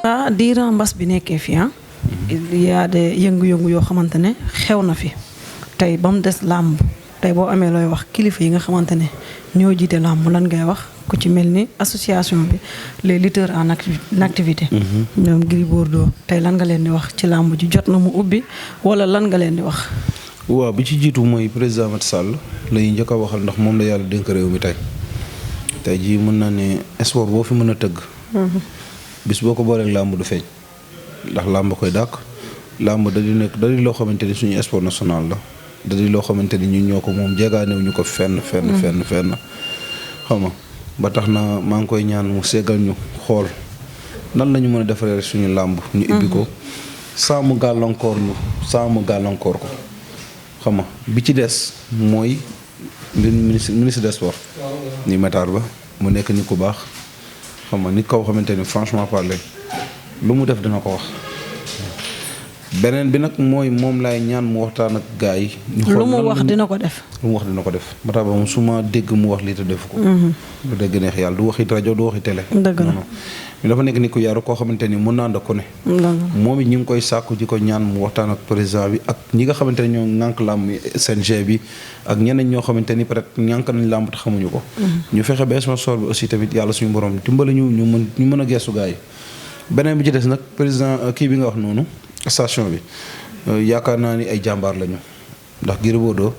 diiran mbas bi nekkee fi yaa de yëngu-yëngu yoo xamante ne xew na fi tey ba mu des làmb tey boo amee looy wax kilifa yi nga xamante ne ñoo jiite làmb lan ngay wax ku ci mel ni association bi les lutteurs en activité. ñoom Gris Bordeaux tey lan nga leen di wax ci làmb ji jot na mu ubbi wala lan nga leen di wax. waaw bi ci jiitu mooy président Macky Sall lay njëkk a waxal ndax moom la yàlla dénk réew mi tey jii mën naa ne sport boo fi mën a tëgg. bis boo ko booleeg làmb du feeñ ndax làmb koy dàq làmb da di loo xamante ni suñu sport national la da di loo xamante ni ñun ñoo ko moom jeegaanew ñu ko fenn xam nga ba tax na maa ngi koy ñaan mu seggal ñu xool nan la ñu mën a defaree suñu làmb ñu ibbi ko saa mu gàllankoor ko xam nga bi ci des mooy ministre des sports ni Matar Ba mu nekk nit ku baax xam nga nit koo xamante ni franchement parler lu mu def dina ko wax beneen bi nag mooy moom laay ñaan mu waxtaan ak gars yi. lu mu wax dina ko def. Matar Ba moom su ma dégg mu wax lii te def ko. lu dégg neex yàlla du waxi rajo du waxi télé. dëgg la mais dafa nekk ni ku yaru koo xamante ni mën naa ànd ak ku ne. moom it ñu ngi koy sàkku ji ko ñaan mu waxtaan ak président bi ak ñi nga xamante ne ñoo ŋànk làmb CNG bi ak ñeneen ñoo xamante ni peut-être ñànk nañ làmb te xamuñu ko. ñu fexe ba sponsor bi aussi tamit yàlla suñu borom dimbali ñu mën a gestu gars yi. beneen bi ci des nag président kii bi nga wax noonu station bi yaakaar naa ni ay jàmbaar lañu ndax Gris Bordeaux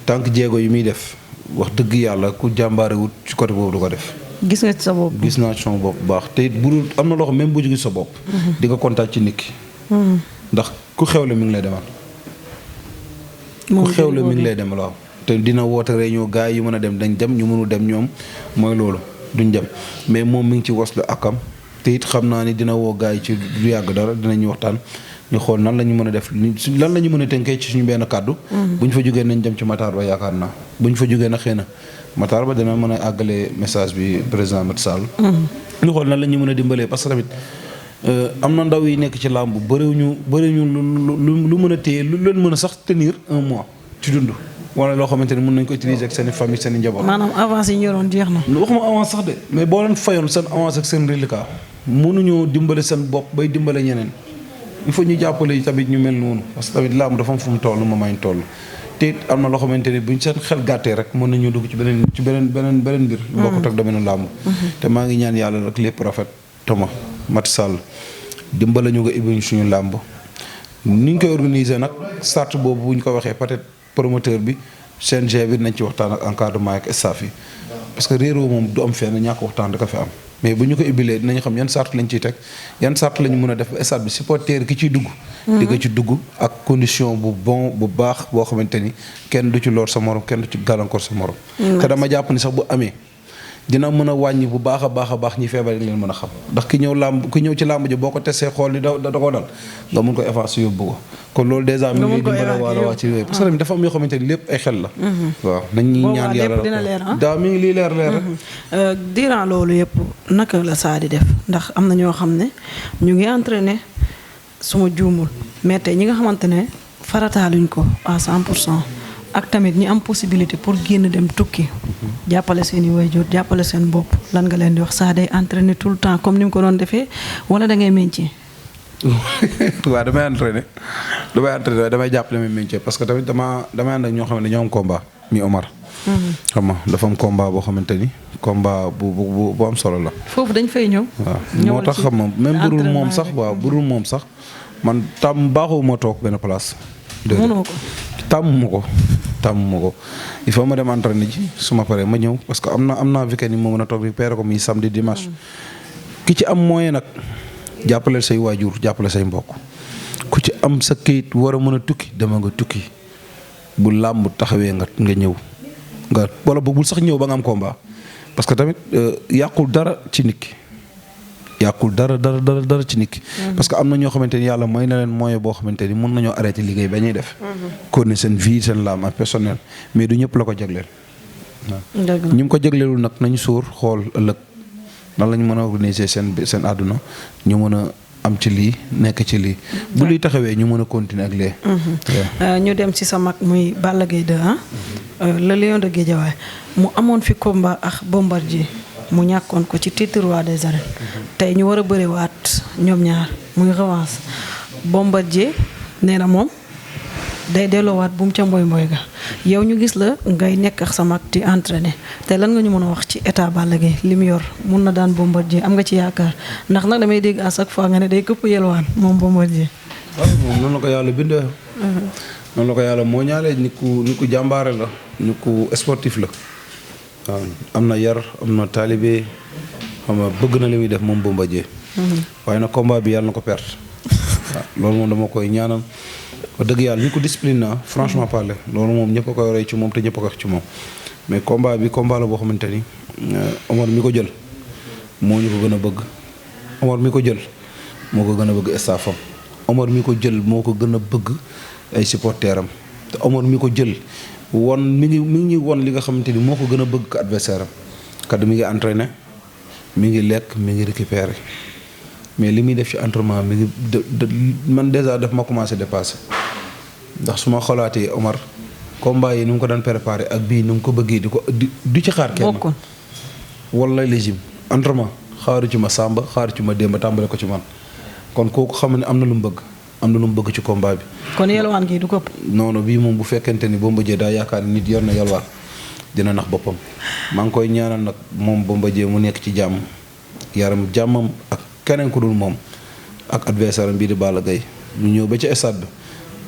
tànk jéego yi muy def wax dëgg yàlla ku jàmbaarewut ci côté boobu du ko def. gis nga ci sa bopp. gis naa ci sama bopp bu baax te it bu dul am na loo xam même bu jógee sa bopp. di nga kontaan ci nit ki. ndax ku xewle mi ngi lay demal. ku xewle mi ngi lay demal waaw. te dina woote réunion gars yi mën a dem dañ dem ñu mënu dem ñoom mooy loolu duñ dem mais moom mi ngi ci waslu akam te it xam naa ni dina woo gars yi ci du yàgg dara dinañu waxtaan. ñu xool nan la ñu mën a def lan la ñu mën a tënkee ci suñu benn kàddu. bu ñu fa jógee nañ dem ci Matar Ba yaakaar naa bu ñu fa jógee nag xëy na Matar Ba dina mën a àggale message bi président Macky Sall. ñu xool nan la ñu mën a dimbalee parce que tamit am na ndaw yi nekk ci làmb bëriwuñu lu mën a téye lu leen mën a sax tenir un mois ci dund. wala loo xamante ni mën nañ ko utiliser ak seen i famille seen i njaboot. maanaam avance yi ñu yoroon jeex na. waxuma avance sax de mais boo leen fayoon seen avance ak seen reliquat mënuñoo dimbale seen bopp bay dimbale ñeneen. il faut ñu jàppale tamit ñu mel noonu parce que tamit làmb dafa am fu mu toll moment ñu toll te am na loo xamante ne buñ seen xel gàttee rek mën nañu dugg ci beneen mbir. bokkut ak domaine làmb. te maa ngi ñaan yàlla rek lépp rafet. Thomas Macky Sall dimbale ñu nga ibbi suñu làmb ni ñu koy organiser nag start boobu bu ñu ko waxee peut-être promoteur bi CNG bi nañ ci waxtaan ak encadrement ak staff yi parce que réeroo moom du am fenn ñàkk waxtaan da ko fi am. mais bu ñu ko ibbilee dinañ xam yan sart lañ ciy teg yan sart lañu mën a def ba stade bi supporter ki ciy dugg. di nga ci dugg ak condition bu baax boo xamante ni kenn du ci lor sa morom kenn du ci gàllankoor sa morom. te dama jàpp ni sax bu amee dina mën a wàññi bu baax a baax ñi feebar leen mën a xam ndax ki ñëw ci làmb ji boo ko testé xool ni da ko dal nga mun ko effacer yóbbu ko kon loolu dèjà mi ngi dimbale waa ci réew parce que tamit dafa am yoo xamante ni lépp ay xel la. waaw nañ ñi ñaan yàlla daa mi ngi lii leer durant loolu yëpp naka la saa di def ndax am na ñoo xam ne ñu ngi entraîné suma juumul mais tey ñi nga xamante ne farataaluñ ko à 100%. ak tamit ñi am possibilité pour génn dem tukki jàppale seen i waajur jàppale seen bopp lan nga leen di wax saa day entraîner tout le temps comme ni mu ko doon defee wala da ngay métier. waaw damay entraîner damay jàppale may métier parce que tamit damay ànd ak ñoo xam ne dañoo am combat mi Omar. xam nga dafa am combat boo xamante ni combat bu am solo la. foofu dañ fay ñëw. waaw moo tax xam nga même burul moom sax man tam baaxoo moo toog benn place. mënoo ko. tàmmuma ko il faut ma dem entraîner ji su ma paree ma ñëw parce que am naa weekend yi moo mën a toog récupérer ko muy samedi dimanche. ki ci am moyen nag jàppale say waajur jàppale say mbokk ku ci am sa këyit war a mën a tukki dama nga tukki bu làmb taxawee nga ñëw nga wala bul sax ñëw ba nga am combat parce que tamit yàqul dara ci nit ki yàqul dara ci nit ki parce que am na ñoo xamante ni yàlla may na leen moyen boo xamante ni mën nañoo arrêté liggéey ba ñuy def kon ne seen vie seen làmb personnel mais du ñëpp la ko jagleel waaw ñi mu ko jagleelul nag nañu sóor xool ëllëg nan lañu mën a organiser seen àdduna ñu mën a am ci lii nekk ci lii bu liy taxawee ñu mën a continuer ak lee ñu dem ci sa mag muy Balla Gaye 2 le lion de Guédiawaye mu amoon fi combat ak Bombardier mu ñàkkoon ko ci titre roi des arènes tey ñu war a bëriwaat ñoom ñaar muy revanche Bombardier nee na moom day delloowaat bu mu ca mboy ga yow ñu gis la ngay nekk ak sa mag di entraîné te lan nga ñu mën a wax ci état Balla Gaye li mu yor mun na daan Bombardier am nga ci yaakaar ndax nag damay dégg à chaque fois nga ne day këpp yelwaan moom Bombardier. waaw moom noonu la ko yàlla bindee. noonu la ko yàlla moo ñaalee nit ku jàmbaare la nit ku sportif la waaw am na yar am na taalibe xam nga bëgg na li muy def moom Bombardier. waaye nag combat bi yàlla na ko perte. waaw loolu moom dama koy ñaanal wax dëgg yàlla ni ko discipline na franchement parler loolu moom ñëpp a koy roy ci moom te ñëpp a ko wax ci moom mais combat bi combat la boo xamante ni Omar mi ko jël moo ñu ko gën a bëgg Omar mi ko jël moo ko gën a bëgg staffam Omar mi ko jël moo ko gën a bëgg ay supporteram te Omar mi ko jël mi ngi won li nga xamante ni moo ko gën a bëgg ko adversaire am kaddu mi ngi entraîné mi ngi lekk mi ngi récupéré mais li muy def ci entraînement mi ngi man déjà daf ma commencé dépassé ndax su ma xolaatee Omar combat yi ni mu ko daan préparé ak bii ni mu ko bëggee di ko du ci xaar kenn wala légime entraînement xaaru ci ma Samba xaaru ci ma Demba tàmbale ko ci man kon kooku xam ne am na lu mu bëgg am na lu mu bëgg ci combat bi. kon yalwaan gi du ko. non bii moom bu fekkente ni Bombardier daa yaakaar ni nit yor na yalwaan dina nax boppam maa ngi koy ñaanal nag moom Bombardier mu nekk ci jàmm yaram jàmmam ak keneen ku dul moom ak adversaire am bii di Balla Gaye ñu ñëw ba ci stade bi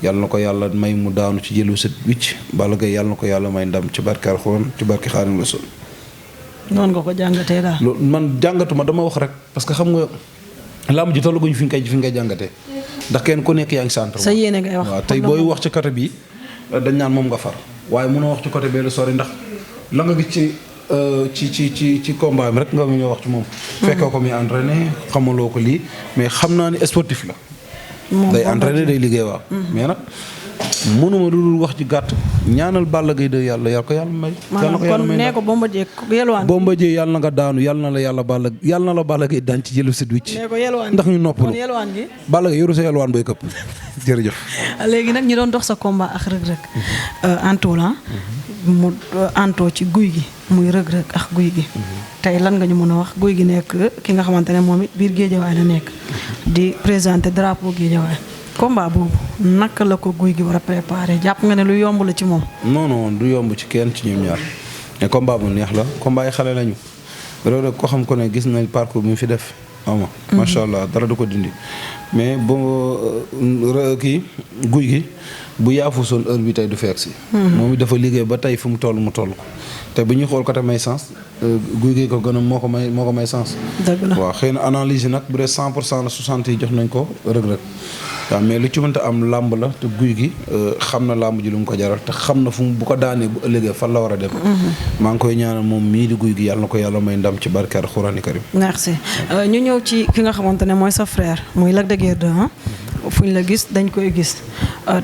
yàlla na ko yàlla may mu daanu ci jëlu set wicc Balla Gaye yàlla na ko yàlla may ndam ci barke Alxuraan ci barke Xaadimu Rasuul. noonu nga ko jàngatee daal. loolu man jàngatuma dama wax rek parce que xam nga làmb ji tollaguñu fi nga koy jàngatee ndax kenn ku nekk yaa ngi centre. sa yéene ngay wax waaw tey booy wax ci côté bi dañ naan moom nga far waaye mënoo wax ci côté bee lu sori ndax la nga gis ci combat bi rek nga ñëw wax ci moom. fekkee ko muy entraîné xamaloo ko lii mais xam naa ni sportif la. day entraîné day liggéey waaw. mais nag mënuma lu dul wax ci gàtt ñaanal Balla Gaye de yàlla yar ko yàlla may. maanaam kon nee ko Bombardier yelwaan. Bombardier yàlla na nga daanu yàlla na la Balla Gaye daan ci jëlu sit wicc. nee ko yelwaan ndax ñu noppalu kon yelwaan gi. Balla Gaye yoru sa yelwaan bay këpp jërëjëf. léegi nag ñi doon dox sa combat ak rëg-rëg. Anto la mu Anto ci guy gi muy rëg-rëg ak guy gi. tey lan nga ñu mën a wax guy gi nekk ki nga xamante ne moom it biir Géejawaay la nekk di présenter drapeau Géejawaay combat boobu naka la ko guy gi war a préparer jàpp nga ne lu yomb la ci moom. non du yomb ci kenn ci ñoom ñaar mais combat bu neex la combat yi xale lañu loolu rek ko xam ko ne gis na parcours bi mu fi def ama macha allah dara du ko dindi mais kii guy gi bu yaafu soon heure bi tey du fekk si. moom it dafa liggéey ba tey fu mu toll ko te bu ñuy xool côté may sens guy gi ko gën a moo ko may sens. dëgg la waaw xëy na analyse yi nag bu dee 100% la 60 yi jox nañ ko rëg-rëg waaw mais lu ci mënta am làmb la te guy gi xam na làmb ji lu mu ko jaral te xam na fu mu bu ko daanee bu ëllëgee fan la war a dem. maa ngi koy ñaanal moom mii di guy gi yàlla na ko yàlla may ndam ci barke Alxuraani Karim. merci ñu ñëw ci ki nga xamante ne mooy sa frère muy Lac de Guiers 2 fu ñu la gis dañ koy gis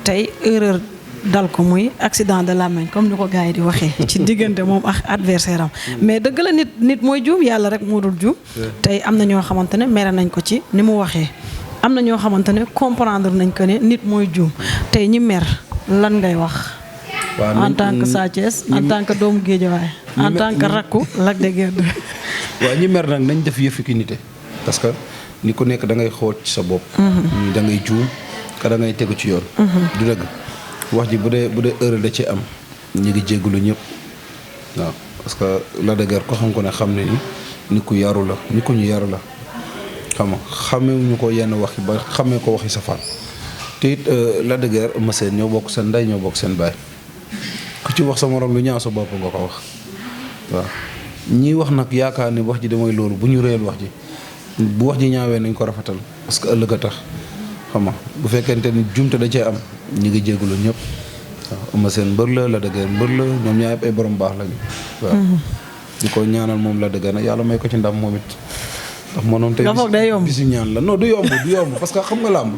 tey erreur dal ko muy accident de làmmiñ comme ni ko gars yi di waxee ci diggante moom ak adversaire am mais dëgg la nit mooy juum yàlla rek moo dul juum tey am na ñoo xamante ne mere nañ ko ci ni mu waxee am na ñoo xamante ne comprendre nañ ko ne nit mooy juum tey ñi mer lan ngay wax en tant que Sa Thiès en tant que doomu Géejawaay en tant que rakku Lac de Guiers 2 waaw ñi mer nag nañ def yëfi ki nite parce que ni ku nekk da ngay xool ci sa bopp da ngay juum ka da ngay tegu ci yoon du dëgg wax ji bu dee heure da ci am ñu ngi jégalu ñëpp waaw parce que Lac de Guiers ko xam ko ne xam ne ni ku yaru la ni ku ñu yaru la xam nga xamewuñu ko yenn wax ba xamee ko waxi safaan te it Lac de Guiers Eumeu Sène ñoo bokk seen ndey ñoo bokk seen baay ku ci wax sa morom lu ñaaw sa bopp nga ko wax waaw ñii wax nag yaakaar ni wax ji damay loolu bu ñu réyal wax ji bu wax ji ñaawee nañ ko rafetal parce que ëllëg a tax xam nga bu fekkente ni jumte da cee am ñu ngi jégalu ñëpp waaw Eumeu Sène mbër la Lac de Guiers mbër la ñoom ñaar ay borom baax lañu waaw di ko ñaanal moom Lac de Guiers nag yàlla may ko ci ndam moom it ndax mënoon tey bisu ñaan la non du yomb parce que xam nga làmb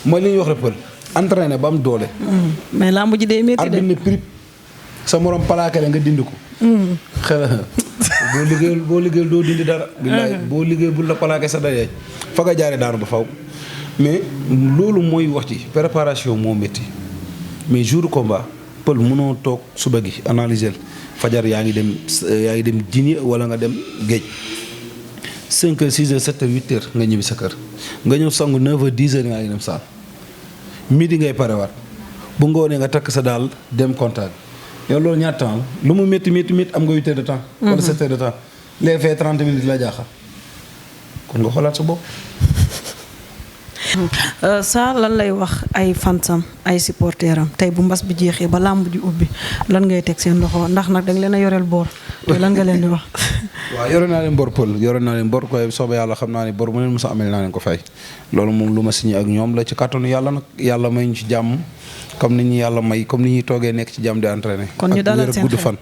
mooy li ñuy wax rek entraîné ba am doole mais làmb ji day métti de arbitre ne prip sa morom plaqué la nga dindi ko xel boo liggéeyul doo dindi dara billaay boo liggéey bu la plaqué sa dayeej fa nga jaare daanu ba faw mais loolu mooy wax ci préparation moo métti mais jour combat pël mënoo toog suba gi analyser fajar yaa ngi dem jini wala nga dem géej 5 heures 6 heures 7 heures 8 heures nga ñibbi sa kër nga ñëw sangu 9 heures 10 heures nga ngi dem saal midi ngay parewaat bu ngoonee nga takk sa daal dem contact yow loolu ñaata temps la lu mu métti am nga 8 heures de temps. wala 7 heures de temps les fait 30 minutes la jaaxal kon nga xoolaat sa bopp. Sa lan lay wax ay fansam ay supporteram tey bu mbas bi jeexee ba làmb ji ubbi lan ngay teg seen loxo ndax nag danga leen a yoreel boor te lan nga leen di wax. waaw yore naa leen bor pël yore naa leen bor koy soobee yàlla xam naa ne bor mu leen mos a amel naa leen ko fay loolu moom lu ma signé ak ñoom la ci kàttanu yàlla nag yàlla may ñu ci jàmm comme ni ñu yàlla may comme ni ñuy toogee nekk ci jàmm di entraîné. kon ñu dalal seen gudd fan.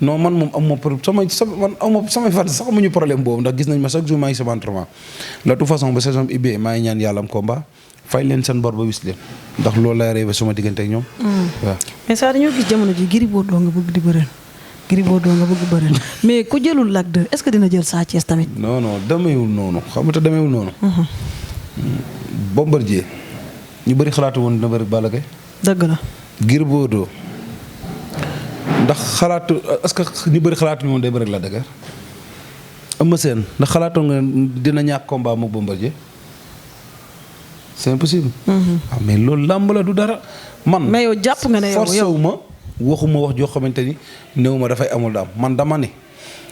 non man moom am ma samay fan sax amuñu problème boobu ndax gis nañ ma chaque jour maa ngi sama entraînement de toute façon ba saison bi ibbee maa ngi ñaan yàlla am combat fay leen seen bor ba wis leen ndax loolu lay rêvé suma diggante ak ñoom. waaw mais ça dañoo gis jamono ji Gris Bordeaux nga bëgg di bëreel Gris Bordeaux nga bëgg bëreel mais ku jëlul Lac 2 est-ce que dina jël Sa Thiès tamit. non demeewul noonu xam nga demeewul noonu. Bombardier ñu bëri xalaatu woon dina bëri Balla Gaye. dëgg la. Gris Bordeaux ndax xalaatu est-ce que ñu bëri xalaatu woon day bëri Lac de Guiers. Eumeu Sène ndax xalaatoon nga dina ñàkk combat mook Bombardier c'est impossible. waaw mais loolu làmb la du dara. man mais yow jàpp nga ne yow forcé wu ma waxuma wax joo xamante ni néew ma dafay amul daam man dama ne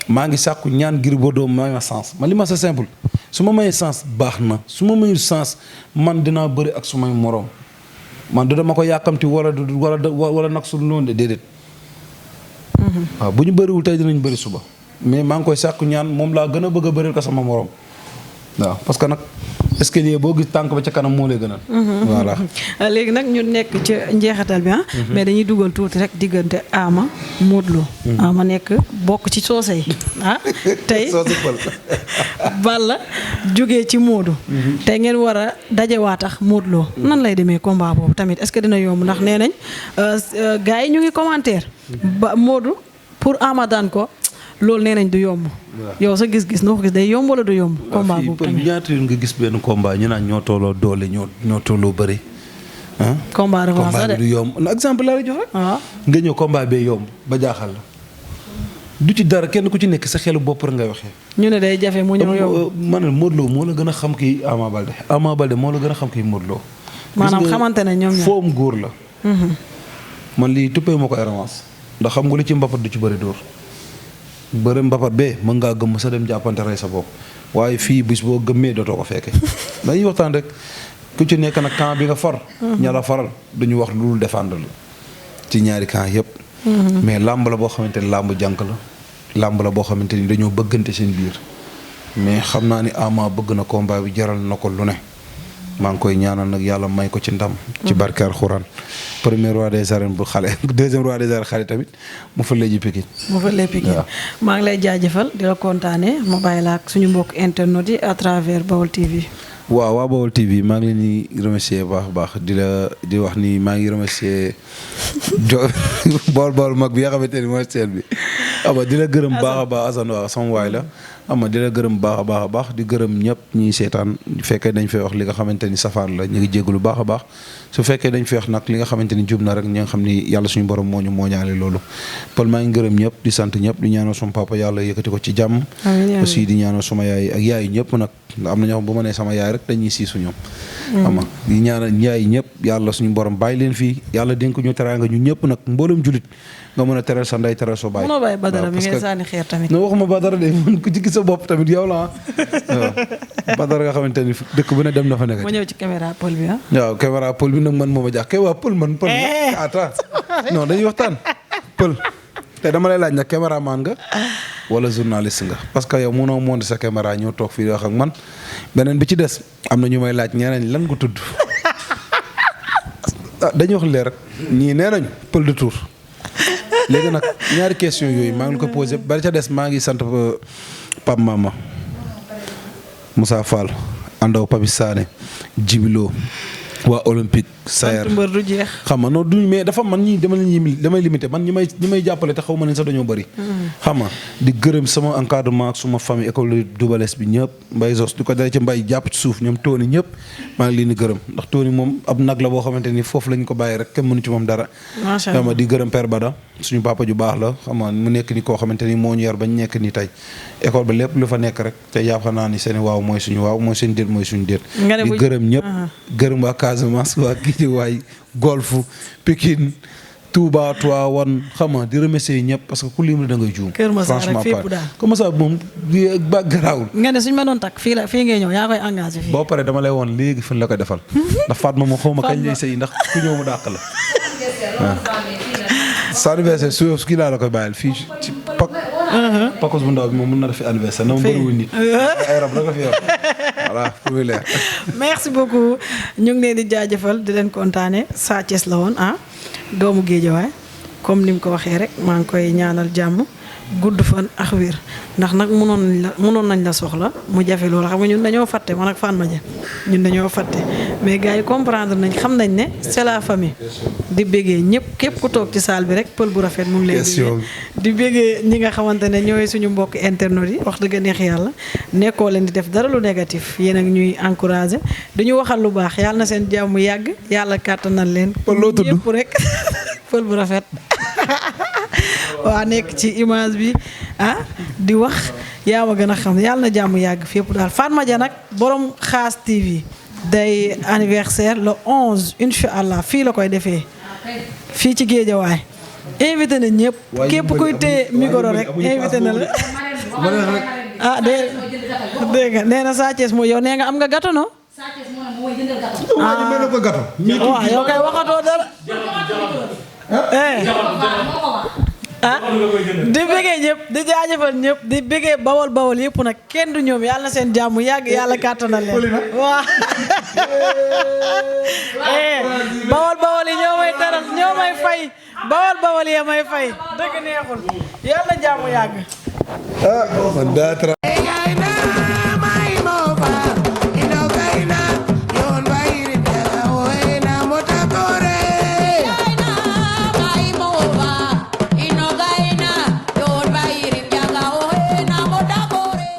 maa ngi sàkku ñaan Gris Bordeaux may ma sens man li ma c'est simple su ma mayee sens baax na su ma mayul sens man dinaa bëri ak sumay moroom man du dama ko yàkkamti wala nag su noonu de déedéet. waaw bu ñu bëriwul tey dinañ bëri suba mais maa ngi koy sàkku ñaan moom laa gën a bëgg a bëril ko sama moroom waaw parce que nag escalier boo gis tànk ba ca kanam moo lay gënal. voilà. léegi nag ñu nekk ci njeexital bi mais dañuy dugal tuuti rek diggante Ama Modou Lo. Ama nekk bokk ci soose yi tey Balla jógee ci Modou. tey ngeen war a dajewaatax Modou Lo. nan lay demee combat boobu tamit est-ce que dina yomb ndax nee nañ gars yi ñu ngi commentaire. ba Modou pour Ama daan ko. loolu nee nañ du yomb. yow sa gis-gis noo ko gis day yomb wala du yomb. combat boobu tamit ñaata yoon nga gis benn combat ñu naan ñoo tolloo doole ñoo tolloo bëri. combat revanche la de du yomb exemple laa la jox rek. nga ñëw combat bee yomb ba jaaxal la. du ci dara kenn ku ci nekk sa xelu bopp rek ngay waxee. ñu ne day jafe mu ñëw yomb. ma ne Modou Lo moo la gën a xam kii Ama Baldé Ama Baldé moo la gën a xam kii Modou Lo. maanaam xamante ne ñoom ñaar foom góor la. man lii tuppee ma ko revanche ndax xam nga li ci mbapat du ci bëri dóor. bëri mbapat bee mën ngaa gëmm sa dem jàppante rey sa bopp waaye fii bis boo gëmmee dootoo ko fekke dañuy waxtaan rek ku ci nekk nag camp bi nga far ña la faral duñu wax lu dul défendre la ci ñaari camp yëpp mais làmb la boo xamante ni làmb jànk la làmb la boo xamante ni dañoo bëggante seen biir mais xam naa ni Ama bëgg na combat bi jaral na ko lu ne maa ngi koy ñaanal nag yàlla may ko ci ndam ci barke Alxuraan premier roi des arènes bu xale deuxième roi des arènes xale tamit mu fa léegi Pikine maa ngi lay jaajëfal di la kontaane ma bàyyi la ak suñu mbokk internet yi à travers Baol TV. waaw waa Baol TV maa ngi leen di remercier baax a baax di wax ni maa ngi remercier Baol mag bi nga xamante ni mooy seen bi ama di la gërëm baax a baax Assane waaw sama waay la ama di la gërëm baax a baax di gërëm ñëpp ñiy seetaan fekkee dañ fay wax li nga xamante ni safaan la ñu ngi jégalu baax a baax su fekkee dañ fay wax nag li nga xamante ni jub na rek ñi nga xam ni yàlla suñu borom moo ñu mooñaale loolu Paul maa ngi gërëm ñëpp di sant ñëpp di ñaanal suma papa yàlla yëkkati ko ci jàmm aussi di ñaanal suma yaay ak yaayu ñëpp nag am na ñoo xam bu ma nee sama yaay rek dañuy siisu ñoom ama di ñaanal yaay ñëpp yàlla suñu borom bàyyi leen fii yàlla dénk ñu teraanga ñu ñëpp nag mboolem julit nga mën a teral sa ndey teral soo bàyyi. mënoo bàyyi Badara mi ngay sànni xeer tamit. non waxuma Badara de man ku ci gis sa bopp tamit yow la waaw Badara nga xamante ni dëkk bu ne dem na fa nekk. ma ñëw ci caméra Paul bi waaw caméra Paul bi nag man moo ma jaax kay waa Paul man. Paul attends non dañuy waxtaan Paul te dama lay laaj nag caméraman nga wala journaliste nga parce que yow mënoo monter sa caméra ñëw toog fii di wax ak man beneen bi ci des am na ñu may laaj ñeneen lan nga tudd dañuy wax leer rek ñii nee nañ Paul de Tour. léegi nag ñaari question yooyu maa ngi ko posé bari ca des maa ngi sant Pape Mama Moussa Fall Andaw Papi Sané Djibilo waa Olympique Sayer mbër du jeex. xam nga noonu duñ mais dafa man ñii damay limité man ñi may jàppale te xaw ma ne sax dañoo bëri. xam nga di gërëm sama encadrement ak suma famille école Doubales bi ñëpp Mbaye Zos di ko dalee ci Mbaye jàpp ci suuf ñoom Tony ñëpp maa ngi leen di gërëm ndax Tony moom ab nag la boo xamante ni foofu lañ ko bàyyi rek kenn mënu ci moom dara. macha allah xam nga di gërëm Père Bada suñu papa ju baax la xam nga mu nekk ni koo xamante ni moo ñu yar bañ nekk ni tey école ba lépp lu fa nekk rek te yaakaar naa ni seen waaw mooy suñu waaw mooy seen déet mooy suñu déet. di gërëm ñëpp gërëm waa Casamance waa Guédiawaye Golf Pikine Touba Tivaouane xam nga di remercier ñëpp parce que ku lim da ngay juum. Kër Masar rek fépp daal Kër Masar moom ba garaawul. nga ne suñu ma doon takk fii ngay ñëw yaa koy engagé fii. boo paree dama lay woon léegi fan la koy defal. ndax Fatma moom xaw ma kañ lay sëy ndax ku ñëw mu dàq la. waaw. sa anniversaire su kii laa la koy bàyyil fii ci Pakos bu ndaw bi moom mën na def anniversaire na ma bëriwul nit. ay rab la ko fi yor voilà pour muy leer. merci beaucoup ñu ngi leen di jaajëfal di leen kontaane Sa Thiès la woon doomu Géejawaay comme ni mu ko waxee rek maa ngi koy ñaanal jàmm gudd fan ak wér ndax nag mënoon nañ la soxla mu jafe loolu xam nga ñun dañoo fàtte man ak Fatma Dia ñun dañoo fàtte mais gars yi comprendre nañ xam nañ ne c'est la famille di béggee ñëpp képp ku toog ci salle bi rek pël bu rafet mu ngi lay di béggee ñi nga xamante ne ñooy suñu mbokk internet yi wax dëgg neex yàlla nekkoo leen di def dara lu négatif yéen ak ñuy encouragé dañu waxal lu baax yàlla na seen jàmm yàgg yàlla kàttanal leen ñëpp rek pël bu rafet waa nekk ci image bi di wax yaa ma gën a xam yàlla na jàmm yàgg fépp daal Fatma Dia nag borom Xaas TV day anniversaire le 11 incha allah fii la koy defee fii ci Géejawaay invité na ñëpp képp kuy téye micro rek invité na la dégg nga nee na Sa Thiès mooy yow nee nga am nga gâteau non waaw yow kay waxatoo dara di bëggee ñëpp di jaajëfal ñëpp di bëggee bawol yëpp nag kenn du ñoom yàlla na seen jàmm yàgg yàlla kàttanal leen waaw bawol yi ñoo may teral ñoo may fay bawol yi may fay dëgg neexul yàlla na jàmm yàgg